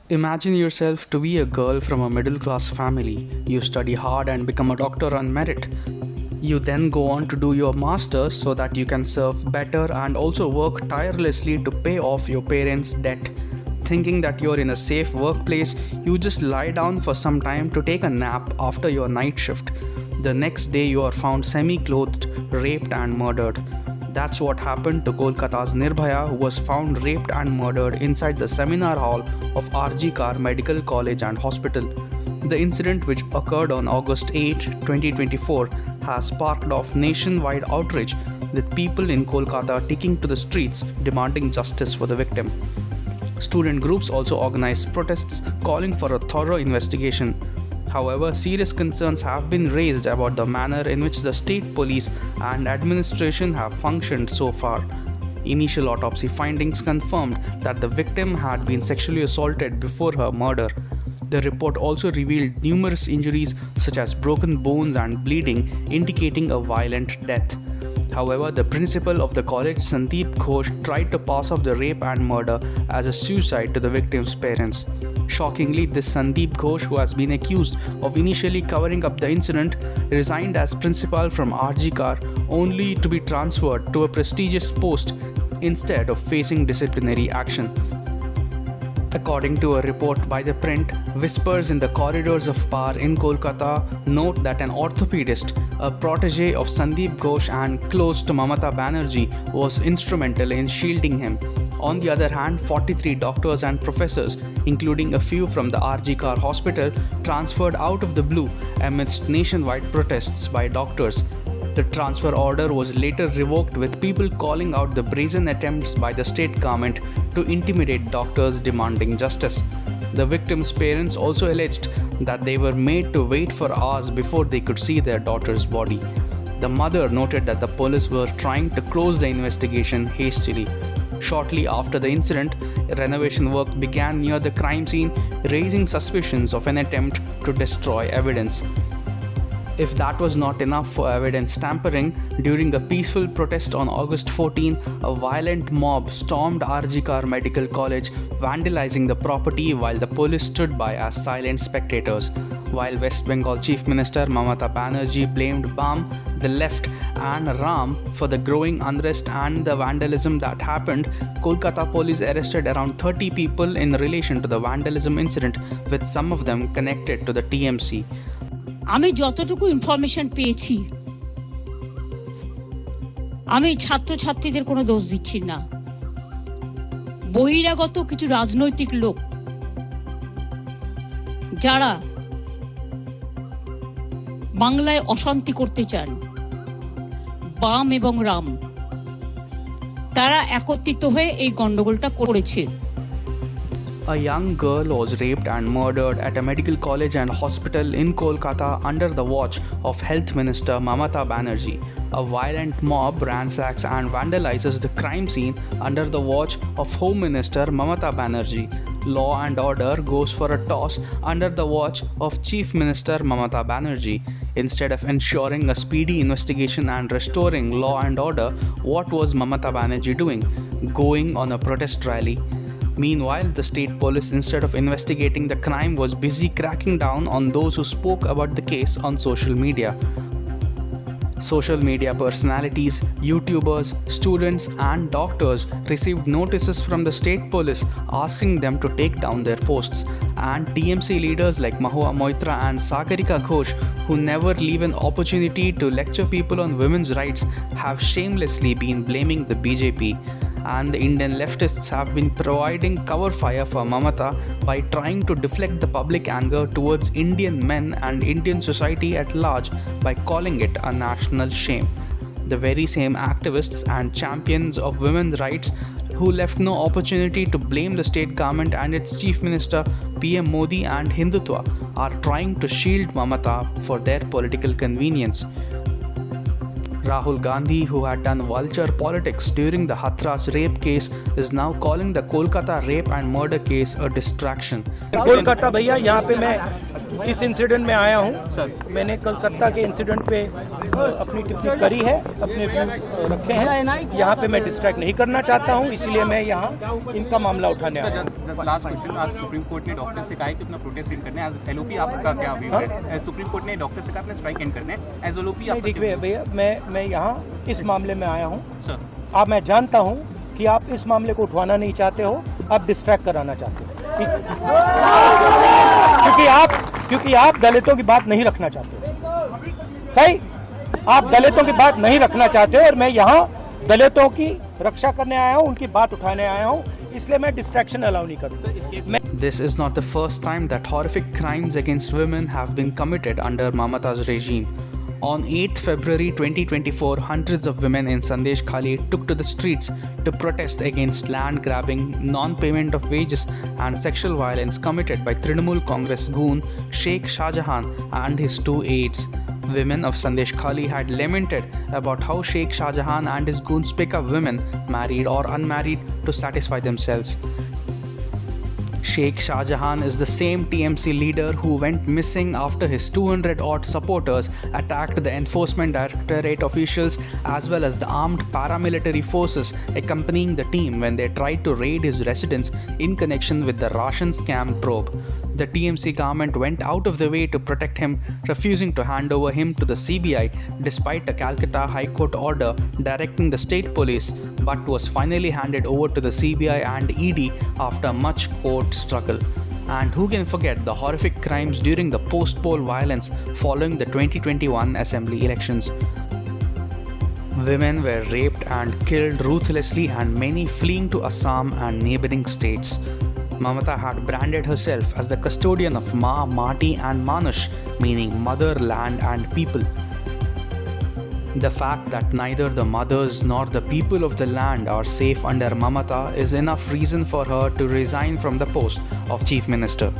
Imagine yourself to be a girl from a middle class family. You study hard and become a doctor on merit. You then go on to do your master's so that you can serve better and also work tirelessly to pay off your parents' debt. Thinking that you're in a safe workplace, you just lie down for some time to take a nap after your night shift. The next day, you are found semi clothed, raped, and murdered. That's what happened to Kolkata's Nirbhaya, who was found raped and murdered inside the seminar hall of RG Kar Medical College and Hospital. The incident, which occurred on August 8, 2024, has sparked off nationwide outrage, with people in Kolkata taking to the streets demanding justice for the victim. Student groups also organized protests calling for a thorough investigation. However, serious concerns have been raised about the manner in which the state police and administration have functioned so far. Initial autopsy findings confirmed that the victim had been sexually assaulted before her murder. The report also revealed numerous injuries such as broken bones and bleeding, indicating a violent death. However, the principal of the college, Sandeep Ghosh, tried to pass off the rape and murder as a suicide to the victim's parents. Shockingly, this Sandeep Ghosh, who has been accused of initially covering up the incident, resigned as principal from RG Kar only to be transferred to a prestigious post instead of facing disciplinary action. According to a report by The Print, whispers in the corridors of power in Kolkata note that an orthopedist, a protege of Sandeep Ghosh and close to Mamata Banerjee, was instrumental in shielding him. On the other hand, 43 doctors and professors, including a few from the RG Kar hospital, transferred out of the blue amidst nationwide protests by doctors. The transfer order was later revoked, with people calling out the brazen attempts by the state government to intimidate doctors demanding justice. The victims' parents also alleged that they were made to wait for hours before they could see their daughter's body. The mother noted that the police were trying to close the investigation hastily. Shortly after the incident, renovation work began near the crime scene, raising suspicions of an attempt to destroy evidence. If that was not enough for evidence tampering, during a peaceful protest on August 14, a violent mob stormed RG Kar Medical College, vandalizing the property while the police stood by as silent spectators. While West Bengal Chief Minister Mamata Banerjee blamed BAM, the left, and RAM for the growing unrest and the vandalism that happened, Kolkata police arrested around 30 people in relation to the vandalism incident, with some of them connected to the TMC. আমি যতটুকু information পেয়েছি, আমি ছাত্রছাত্রীদের কোনো দোষ দিচ্ছি না। বহিরাগত কিছু রাজনৈতিক লোক যারা বাংলায় অশান্তি করতে চান, বাম এবং রাম, তারা একত্রিত হয়ে এই গন্ডগোলটা করেছে। A young girl was raped and murdered at a medical college and hospital in Kolkata under the watch of Health Minister Mamata Banerjee. A violent mob ransacks and vandalizes the crime scene under the watch of Home Minister Mamata Banerjee. Law and order goes for a toss under the watch of Chief Minister Mamata Banerjee. Instead of ensuring a speedy investigation and restoring law and order, what was Mamata Banerjee doing? Going on a protest rally. Meanwhile, the state police, instead of investigating the crime, was busy cracking down on those who spoke about the case on social media. Social media personalities, YouTubers, students, and doctors received notices from the state police asking them to take down their posts. And TMC leaders like Mahua Moitra and Sagarika Ghosh, who never leave an opportunity to lecture people on women's rights, have shamelessly been blaming the BJP. And the Indian leftists have been providing cover fire for Mamata by trying to deflect the public anger towards Indian men and Indian society at large by calling it a national shame. The very same activists and champions of women's rights who left no opportunity to blame the state government and its chief minister PM Modi and Hindutva are trying to shield Mamata for their political convenience. Rahul Gandhi, who had done vulture politics during the Hathras rape case, is now calling the Kolkata rape and murder case a distraction. Kolkata भैया, यहाँ पे मैं इस incident में आया हूँ। मैंने कलकत्ता के इंसिडेंट पे अपनी टिप्पणी करी है, अपने व्यू रखे हैं। यहाँ पे मैं डिस्ट्रैक्ट नहीं करना चाहता हूँ, इसीलिए मैं यहाँ इनका मामला उठाने आया हूँ। जस्ट लास्ट क्वेश्चन, आज सुप्रीम कोर्ट ने डॉक्टर से कहा है कि अपना प्रोटेस्ट एंड करना है। एज एलओपी आपका क्या व्यू है? सुप्रीम कोर्ट ने डॉक्टर से कहा अपना स्ट्राइक एंड करना है। एज एलओपी आप देखिए भैया, मैं यहाँ इस मामले में आया हूँ। सर, अब मैं जानता हूँ कि आप इस मामले को उठवाना नहीं चाहते हो, आप डिस्ट्रैक्ट कराना चाहते हो, क्योंकि आप दलितों की बात नहीं रखना चाहते हो। सही, आप दलितों की बात नहीं रखना चाहते हो और मैं यहाँ दलितों की रक्षा करने आया हूँ, उनकी बात उठाने आया हूँ, इसलिए मैं डिस्ट्रैक्शन अलाउ नहीं करूँगा। This is not the first time that horrific crimes against women have been committed under Mamata's regime. On 8th February 2024, hundreds of women in Sandesh Khali took to the streets to protest against land grabbing, non-payment of wages and sexual violence committed by Trinamool Congress goon Sheikh Shahjahan and his two aides. Women of Sandesh Khali had lamented about how Sheikh Shahjahan and his goons pick up women, married or unmarried, to satisfy themselves. Sheikh Shahjahan is the same TMC leader who went missing after his 200-odd supporters attacked the Enforcement Directorate officials as well as the armed paramilitary forces accompanying the team when they tried to raid his residence in connection with the Ration scam probe. The TMC government went out of the way to protect him, refusing to hand over him to the CBI despite a Calcutta High Court order directing the state police, but was finally handed over to the CBI and ED after much court struggle. And who can forget the horrific crimes during the post-poll violence following the 2021 assembly elections? Women were raped and killed ruthlessly, and many fleeing to Assam and neighbouring states. Mamata had branded herself as the custodian of Ma, Mati and Manush, meaning mother, land and people. The fact that neither the mothers nor the people of the land are safe under Mamata is enough reason for her to resign from the post of Chief Minister.